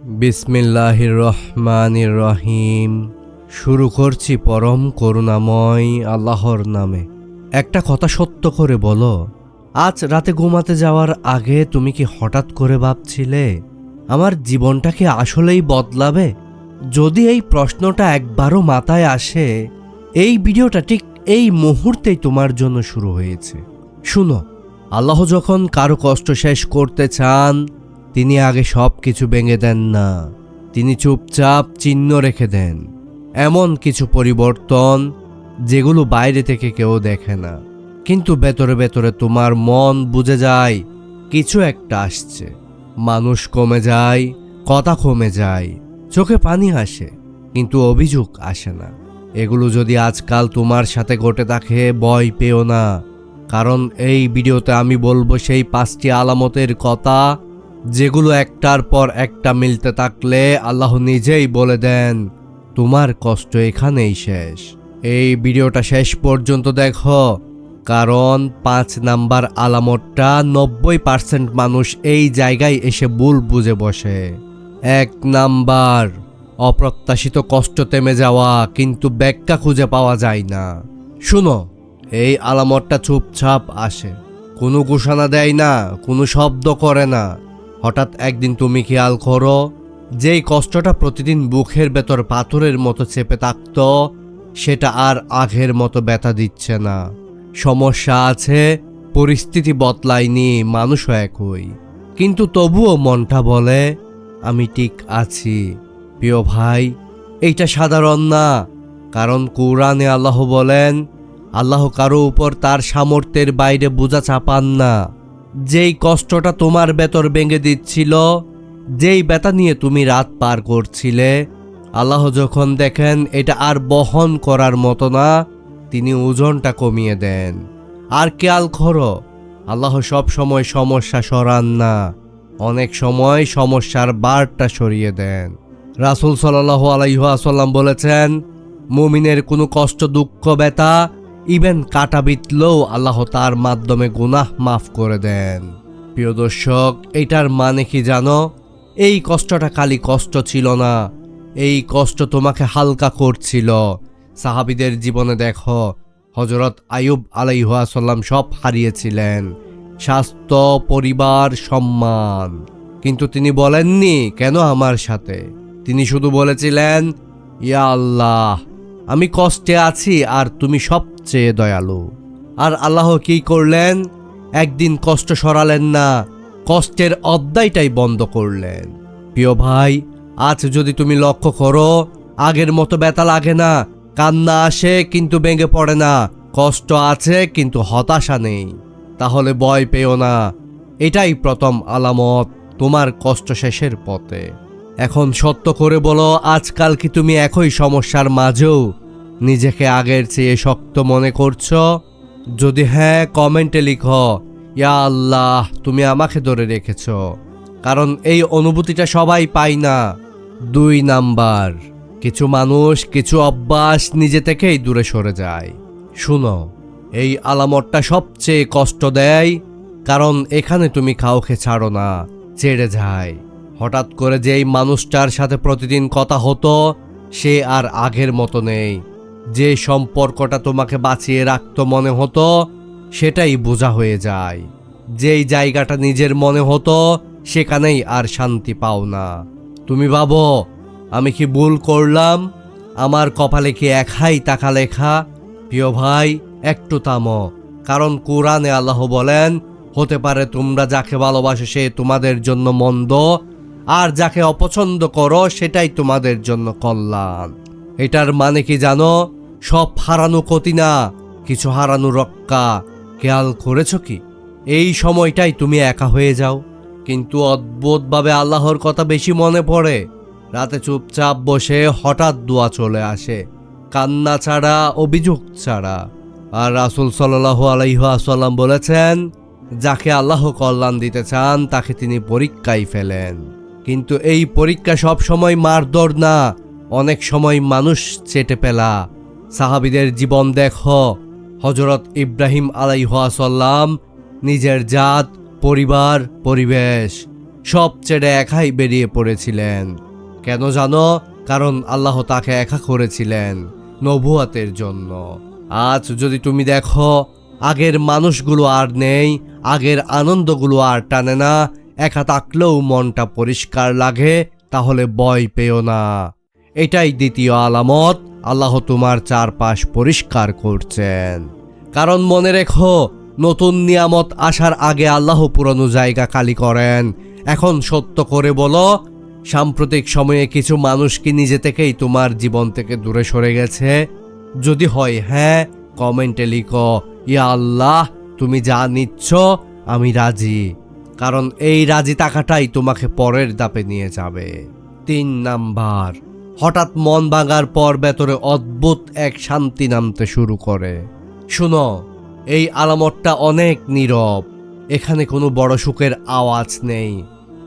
বিসমিল্লাহির রহমানির রহিম। শুরু করছি পরম করুণাময় আল্লাহর নামে। একটা কথা সত্য করে বলো, আজ রাতে ঘুমাতে যাওয়ার আগে তুমি কি হঠাৎ করে ভাবছিলে আমার জীবনটা কি আসলেই বদলাবে? যদি এই প্রশ্নটা একবারও মাথায় আসে, এই ভিডিওটা ঠিক এই মুহূর্তেই তোমার জন্য শুরু হয়েছে। শুনো, আল্লাহ যখন কারো কষ্ট শেষ করতে চান, তিনি আগে সব কিছু ভেঙে দেন না, তিনি চুপচাপ চিহ্ন রেখে দেন। এমন কিছু পরিবর্তন যেগুলো বাইরে থেকে কেউ দেখে না, কিন্তু ভেতরে ভেতরে তোমার মন বুঝে যায় কিছু একটা আসছে। মানুষ কমে যায়, কথা কমে যায়, চোখে পানি আসে, কিন্তু অভিযোগ আসে না। এগুলো যদি আজকাল তোমার সাথে ঘটে থাকে, ভয় পেও না, কারণ এই ভিডিওতে আমি বলবো সেই 5টি আলামতের কথা, যেগুলো একটার পর একটা মিলতে থাকলে আল্লাহ নিজেই বলে দেন তোমার কষ্ট এখানেই শেষ। এই ভিডিওটা শেষ পর্যন্ত দেখো, কারণ 5 নাম্বার আলামতটা 90% মানুষ এই জায়গায় এসে ভুল বুঝে বসে। 1 নাম্বার, অপ্রত্যাশিত কষ্ট থেমে যাওয়া, কিন্তু ব্যাখ্যা খুঁজে পাওয়া যায় না। শুনো, এই আলামতটা চুপচাপ আসে, কোনো ঘোষণা দেয় না, কোনো শব্দ করে না। হঠাৎ একদিন তুমি খেয়াল করো, যেই কষ্টটা প্রতিদিন বুকের ভেতর পাথরের মতো চেপে থাকত, সেটা আর আগের মতো ব্যথা দিচ্ছে না। সমস্যা আছে, পরিস্থিতি বদলায়নি, মানুষও একই, কিন্তু তবুও মনটা বলে আমি ঠিক আছি। প্রিয় ভাই, এইটা সাধারণ না, কারণ কোরআনে আল্লাহ বলেন আল্লাহ কারো উপর তার সামর্থ্যের বাইরে বোঝা চাপান না। যেই কষ্টটা তোমার ভেতর ভেঙে দিচ্ছিল, যেই ব্যথা নিয়ে তুমি রাত পার করছিলে, আল্লাহ যখন দেখেন এটা আর বহন করার মতো না, তিনি ওজনটা কমিয়ে দেন। আর খেয়াল করো, আল্লাহ সব সময় সমস্যা সরান না, অনেক সময় সমস্যার বারটা সরিয়ে দেন। রাসূল সাল্লাল্লাহু আলাইহি ওয়াসাল্লাম বলেছেন, মুমিনের কোনো কষ্ট, দুঃখ, ব্যথা, ইভেন কাটা বিতলেও আল্লাহ তার মাধ্যমে গুনাহ মাফ করে দেন। প্রিয় দর্শক, এটার মানে কি জানো? এই কষ্টটা খালি কষ্ট ছিল না, এই কষ্ট তোমাকে হালকা করছিল। সাহাবীদের জীবনে দেখো, হযরত আইয়ুব আলাইহিস সালাম সব হারিয়েছিলেন, স্বাস্থ্য, পরিবার, সম্মান, কিন্তু তিনি বলেননি কেন আমার সাথে। তিনি শুধু বলেছিলেন, ইয়া আল্লাহ, আমি কষ্টে আছি আর তুমি সবচেয়ে দয়ালু। আর আল্লাহ কি করলেন? একদিন কষ্ট সরালেন না, কষ্টের অধ্যায়টাই বন্ধ করলেন। প্রিয় ভাই, আজ যদি তুমি লক্ষ্য করো, আগের মতো ব্যথা লাগে না, কান্না আসে কিন্তু ভেঙে পড়ে না, কষ্ট আছে কিন্তু হতাশা নেই, তাহলে ভয় পেও না। এটাই প্রথম আলামত তোমার কষ্ট শেষের পথে। এখন সত্য করে বলো, আজকাল কি তুমি একই সমস্যার মাঝেও নিজেকে আগের চেয়ে শক্ত মনে করছো? যদি হ্যাঁ, কমেন্টে লিখো, ইয়া আল্লাহ, তুমি আমাকে ধরে রেখেছ, কারণ এই অনুভূতিটা সবাই পায় না। 2 নাম্বার, কিছু মানুষ, কিছু অভ্যাস নিজে থেকেই দূরে সরে যায়। শুনো, এই আলামতটা সবচেয়ে কষ্ট দেয়, কারণ এখানে তুমি কাউকে ছাড়ো না, ছেড়ে যায়। হঠাৎ করে যেই মানুষটার সাথে প্রতিদিন কথা হতো, সে আর আগের মতো নেই। যে সম্পর্কটা তোমাকে বাঁচিয়ে রাখতো মনে হতো, সেটাই বোঝা হয়ে যায়। যেই জায়গাটা নিজের মনে হতো, সেখানেই আর শান্তি পাও না। তুমি ভাবো, আমি কি ভুল করলাম? আমার কপালে কি একাই টাকা লেখা? প্রিয় ভাই, একটু থামো, কারণ কোরআনে আল্লাহ বলেন, হতে পারে তোমরা যাকে ভালোবাসো সে তোমাদের জন্য মন্দ, আর যাকে অপছন্দ করো সেটাই তোমাদের জন্য কল্যাণ। এটার মানে কি জানো? সব হারানো ক্ষতি না, কিছু হারানো রক্ষা। খেয়াল করেছো কি, এই সময়টাই তুমি একা হয়ে যাও, কিন্তু অদ্ভুতভাবে আল্লাহর কথা বেশি মনে পড়ে। রাতে চুপচাপ বসে হঠাৎ দোয়া চলে আসে, কান্না ছাড়া, অভিযোগ ছাড়া। আর রাসূল সাল্লাল্লাহু আলাইহি ওয়াসাল্লাম বলেছেন, যাকে আল্লাহ কল্যাণ দিতে চান তাকে তিনি পরীক্ষায় ফেলেন। কিন্তু এই পরীক্ষা সব সময় মারধর না, অনেক সময় মানুষ চেটে ফেলা। সাহাবীদের জীবন দেখো, হযরত ইব্রাহিম আলাইহিস সালাম নিজের জাত, পরিবার, পরিবেশ সব ছেড়ে একাই বেরিয়ে পড়েছিলেন। কেন জানো? কারণ আল্লাহ তাকে একা করেছিলেন নবুয়াতের জন্য। আজ যদি তুমি দেখো আগের মানুষগুলো আর নেই, আগের আনন্দগুলো আর টানে না, একা থাকলেও মনটা পরিষ্কার লাগে, তাহলে ভয় পেও না। এটাই দ্বিতীয় আলামত, আল্লাহ তোমার চারপাশ পরিষ্কার করছেন। কারণ মনে রেখো, নতুন নিয়ামত আসার আগে আল্লাহ পুরনো জায়গা খালি করেন। এখন সত্য করে বলো, সাম্প্রতিক সময়ে কিছু মানুষ কি নিজে থেকেই তোমার জীবন থেকে দূরে সরে গেছে? যদি হয় হ্যাঁ, কমেন্টে লিখো, ইয়া আল্লাহ, তুমি যা নিচ্ছ আমি রাজি। কারণ এই রাজি থাকাটাই তোমাকে পরের ধাপে নিয়ে যাবে। 3 নাম্বার, হঠাৎ মন ভাঙার পর ভেতরে অদ্ভুত এক শান্তি নামতে শুরু করে। শুনো, এই আলামতটা অনেক নীরব। এখানে কোনো বড় সুখের আওয়াজ নেই,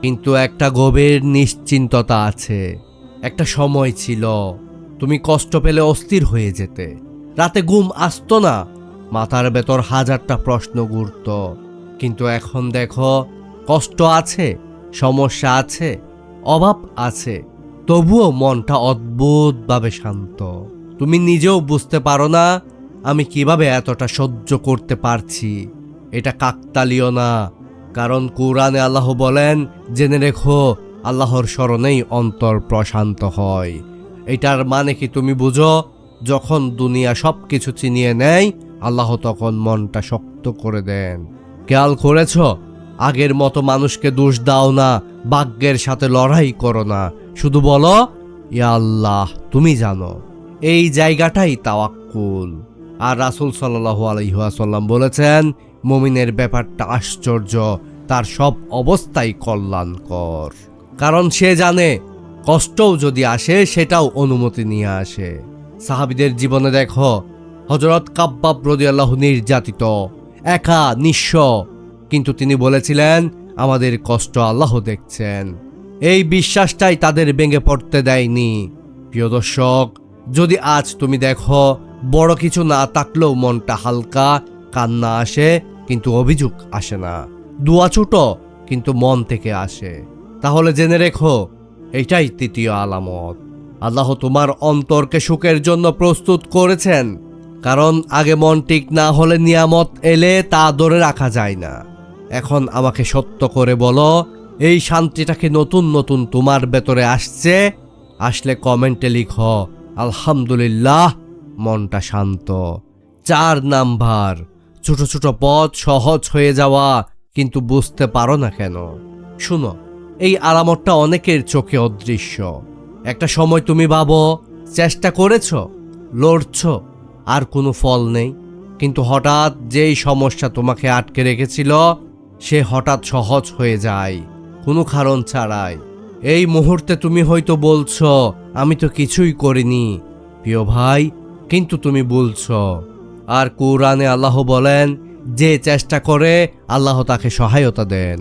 কিন্তু একটা গভীর নিশ্চিন্ততা আছে। একটা সময় ছিল তুমি কষ্ট পেলে অস্থির হয়ে যেতে, রাতে ঘুম আসতো না, মাথার ভেতর হাজারটা প্রশ্ন ঘুরত। কিন্তু এখন দেখো, কষ্ট আছে, সমস্যা আছে, অভাব আছে, তবুও মনটা অদ্ভুতভাবে শান্ত। তুমি নিজেও বুঝতে পারো না আমি কিভাবে এতটা সহ্য করতে পারছি। এটা কাকতালীয় না, কারণ কুরআনে আল্লাহ বলেন, জেনে রেখো আল্লাহর স্মরণেই অন্তর প্রশান্ত হয়। এটার মানে কি তুমি বুঝো? যখন দুনিয়া সব কিছু চিনিয়ে নেয়, আল্লাহ তখন মনটা শক্ত করে দেন। খেয়াল করেছ? আগের মতো মানুষকে দোষ দাও না, ভাগ্যের সাথে লড়াই করো না, শুধু বলো, ইয়া আল্লাহ তুমি জানো। এই জায়গাটাই তাওয়াক্কুল। আর রাসূল সাল্লাল্লাহু আলাইহি ওয়াসাল্লাম বলেছেন, মুমিনের ব্যাপারটা আশ্চর্য, তার সব অবস্থাই কল্যাণকর। কারণ সে জানে কষ্টও যদি আসে সেটাও অনুমতি নিয়ে আসে। সাহাবীদের জীবনে দেখো, হযরত কাব্বাব রাদিয়াল্লাহু নির্যাতিত, একা, নিঃস্ব, কিন্তু তিনি বলেছিলেন আমাদের কষ্ট আল্লাহ দেখছেন। এই বিশ্বাসটাই তাদের ভেঙে পড়তে দেয়নি। প্রিয় দর্শক, যদি আজ তুমি দেখো বড় কিছু না থাকলেও মনটা হালকা, কান্না আসে কিন্তু অভিযোগ আসে না, দোয়া ছোট কিন্তু মন থেকে আসে, তাহলে জেনে রেখো এটাই তৃতীয় আলামত। আল্লাহ তোমার অন্তরকে সুখের জন্য প্রস্তুত করেছেন। কারণ আগে মন ঠিক না হলে নিয়ামত এলে তা ধরে রাখা যায় না। এখন আমাকে সত্য করে বলো, এই শান্তিটাকে নতুন নতুন তোমার ভেতরে আসছে? আসলে কমেন্টে লিখো, আলহামদুলিল্লাহ, মনটা শান্ত। 4 নাম্বার, ছোট ছোট পথ সহজ হয়ে যাওয়া, কিন্তু বুঝতে পারো না কেন। শুনো, এই আলামতটা অনেকের চোখে অদৃশ্য। একটা সময় তুমি ভাবো চেষ্টা করেছ, লড়ছ, আর কোনো ফল নেই, কিন্তু হঠাৎ যেই সমস্যা তোমাকে আটকে রেখেছিল সে হঠাৎ সহজ হয়ে যায়, কোনো কারণ ছাড়াই। এই মুহূর্তে তুমি হয়তো বলছো আমি তো কিছুই করিনি, প্রিয় ভাই, কিন্তু তুমি বলছো। আর কুরআনে আল্লাহ বলেন, যে চেষ্টা করে আল্লাহ তাকে সহায়তা দেন।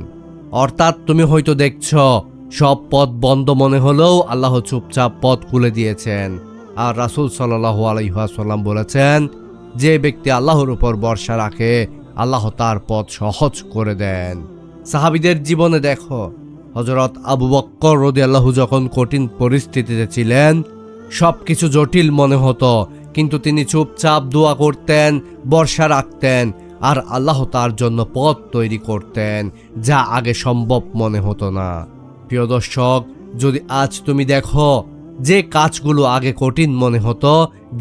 অর্থাৎ তুমি হয়তো দেখছো সব পথ বন্ধ মনে হলেও আল্লাহ চুপচাপ পথ খুলে দিয়েছেন। আর রাসূল সাল্লাল্লাহু আলাইহি ওয়াসাল্লাম বলেছেন, যে ব্যক্তি আল্লাহর উপর ভরসা রাখে আল্লাহ তার পথ সহজ করে দেন। সাহাবীদের জীবনে দেখো, হযরত আবু বকর রাদিয়াল্লাহু যখন কঠিন পরিস্থিতিতে ছিলেন, সবকিছু জটিল মনে হতো, কিন্তু তিনি চুপচাপ দোয়া করতেন, ভরসা রাখতেন, আর আল্লাহ তার জন্য পথ তৈরি করতেন যা আগে সম্ভব মনে হতো না। প্রিয় দর্শক, যদি আজ তুমি দেখো যে কাজগুলো আগে কঠিন মনে হতো,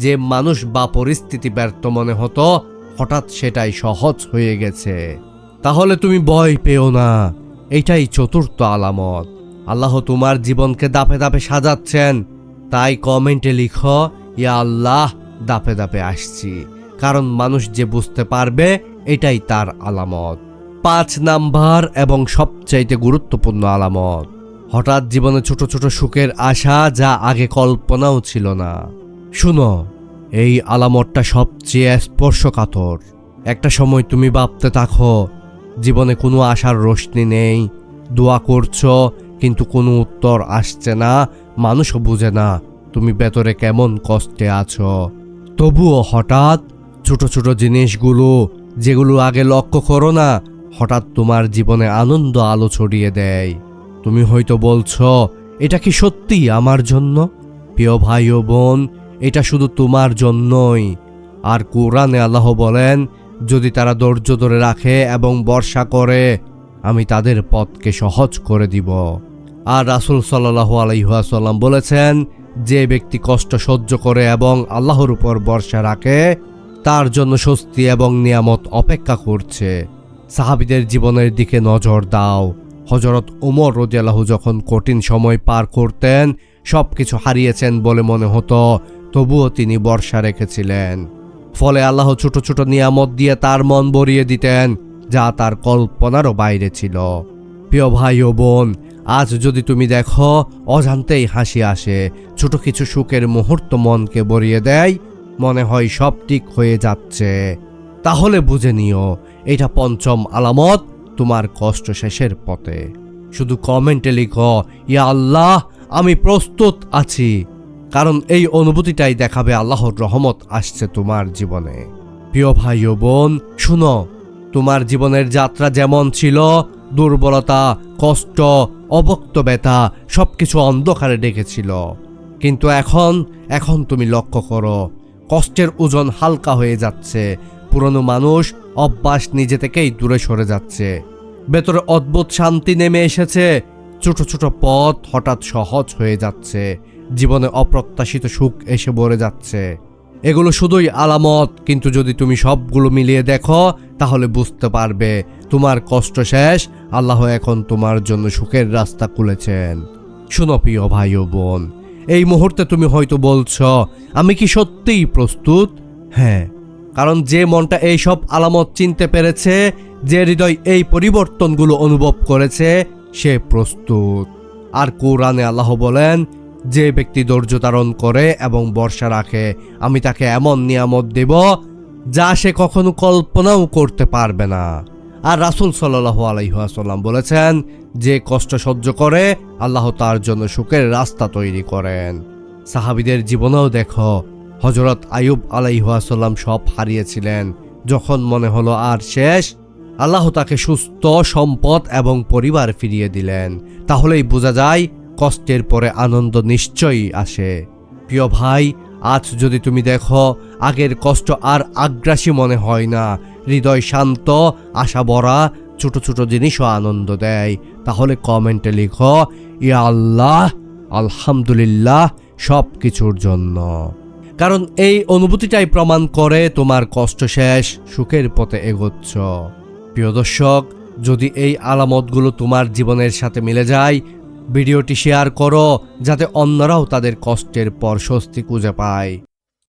যে মানুষ বা পরিস্থিতি ব্যর্থ মনে হতো, হঠাৎ সেটাই সহজ হয়ে গেছে, তাহলে তুমি ভয় পেও না। এটাই চতুর্থ আলামত। আল্লাহ তোমার জীবনকে ধাপে ধাপে সাজাচ্ছেন। তাই কমেন্টে লিখো, ইয়া আল্লাহ, ধাপে ধাপে আসছি। কারণ মানুষ যে বুঝতে পারবে এটাই তার আলামত। 5 নাম্বার এবং সবচাইতে গুরুত্বপূর্ণ আলামত, হঠাৎ জীবনে ছোট ছোট সুখের আশা যা আগে কল্পনাও ছিল না। শুনো, এই আলামতটা সবচেয়ে স্পর্শকাতর। একটা সময় তুমি ভাবতে থাকো জীবনে কোনো আশার রোশনি নেই, দোয়া করছো কিন্তু কোনো উত্তর আসছে না, মানুষও বুঝে না তুমি ভেতরে কেমন কষ্টে আছো। তবুও হঠাৎ ছোট ছোট জিনিসগুলো যেগুলো আগে লক্ষ্য করো না, হঠাৎ তোমার জীবনে আনন্দ আলো ছড়িয়ে দেয়। তুমি হয়তো বলছো, এটা কি সত্যি আমার জন্য? প্রিয় ভাই ও বোন, এটা শুধু তোমার জন্যই। আর কোরআনে আল্লাহ বলেন, যদি তারা ধৈর্য ধরে রাখে এবং বর্ষা করে, আমি তাদের পথকে সহজ করে দিব। আর রাসূল সাল্লাল্লাহু আলাইহি ওয়াসাল্লাম বলেছেন, যে ব্যক্তি কষ্ট সহ্য করে এবং আল্লাহর উপর ভরসা রাখে, তার জন্য স্বস্তি এবং নিয়ামত অপেক্ষা করছে। সাহাবীদের জীবনের দিকে নজর দাও। হযরত ওমর রাদিয়াল্লাহু যখন কঠিন সময় পার করতেন, সবকিছু হারিয়েছেন বলে মনে হতো, তবুও তিনি ভরসা রেখেছিলেন। ফলে আল্লাহ ছোট ছোট নিয়ামত দিয়ে তার মন ভরিয়ে দিতেন, যা তার কল্পনারও বাইরে ছিল। প্রিয় ভাই ও বোন, আজ যদি তুমি দেখো অজান্তেই হাসি আসে, ছোট কিছু সুখের মুহূর্ত মনকে ভরিয়ে দেয়, মনে হয় সব ঠিক হয়ে যাচ্ছে, তাহলে বুঝে নিও এটা পঞ্চম আলামত তোমার কষ্ট শেষের পথে। শুধু কমেন্টে লিখো, ইয়া আল্লাহ, আমি প্রস্তুত আছি, কারণ এই অনুভূতিটাই দেখাবে আল্লাহর রহমত আসছে তোমার জীবনে। প্রিয় ভাই ও বোন, শুনো, তোমার জীবনের যাত্রা যেমন ছিল, দুর্বলতা, কষ্ট, অবক্ত ব্যথা সবকিছু অন্ধকারে ডেকেছিল, কিন্তু এখন তুমি লক্ষ্য করো, কষ্টের ওজন হালকা হয়ে যাচ্ছে, পুরনো মানুষ, অভ্যাস নিজে থেকেই দূরে সরে যাচ্ছে, ভেতরে অদ্ভুত শান্তি নেমে এসেছে, ছোট ছোট পথ হঠাৎ সহজ হয়ে যাচ্ছে, জীবনে অপ্রত্যাশিত সুখ এসে ভরে যাচ্ছে। এগুলো শুধুই আলামত, কিন্তু যদি তুমি সবগুলো মিলিয়ে দেখো, তাহলে বুঝতে পারবে তোমার কষ্ট শেষ, আল্লাহ এখন তোমার জন্য সুখের রাস্তা খুলেছেন। শুনো প্রিয় ভাই ও বোন, এই মুহূর্তে তুমি হয়তো বলছো, আমি কি সত্যিই প্রস্তুত? হ্যাঁ, কারণ যে মনটা এই সব আলামত চিনতে পেরেছে, যে হৃদয় এই পরিবর্তনগুলো অনুভব করেছে, সে প্রস্তুত। আর কোরআনে আল্লাহ বলেন, যে ব্যক্তি ধৈর্য ধারণ করে এবং ভরসা রাখে, আমি তাকে এমন নিয়ামত দেব যা সে কখনো কল্পনাও করতে পারবে না। আর রাসূল সাল্লাল্লাহু আলাইহি ওয়াসাল্লাম বলেছেন, যে কষ্ট সহ্য করে, আল্লাহ তার জন্য সুখের রাস্তা তৈরি করেন। সাহাবীদের জীবনেও দেখো, হযরত আইয়ুব আলাইহিস সালাম সব হারিয়েছিলেন, যখন মনে হলো আর শেষ, আল্লাহ তাকে সুস্থ, সম্পদ এবং পরিবার ফিরিয়ে দিলেন। তাহলেই বোঝা যায়, কষ্টের পরে আনন্দ নিশ্চয়ই আসে। প্রিয় ভাই, আজ যদি তুমি দেখো আগের কষ্ট আর আগ্রাসী মনে হয় না, হৃদয় শান্ত, আশা ভরা, ছোট ছোট জিনিসও আনন্দ দেয়, তাহলে কমেন্টে লিখো, ইয়া আল্লাহ, আলহামদুলিল্লাহ সব কিছুর জন্য। কারণ এই অনুভূতিটাই প্রমাণ করে তোমার কষ্ট শেষ, সুখের পথে এগোচ্ছ। প্রিয় দর্শক, যদি এই আলামতগুলো তোমার জীবনের সাথে মিলে যায়, ভিডিওটি শেয়ার করো, যাতে অন্যরাও তাদের কষ্টের পর স্বস্তি খুঁজে পায়।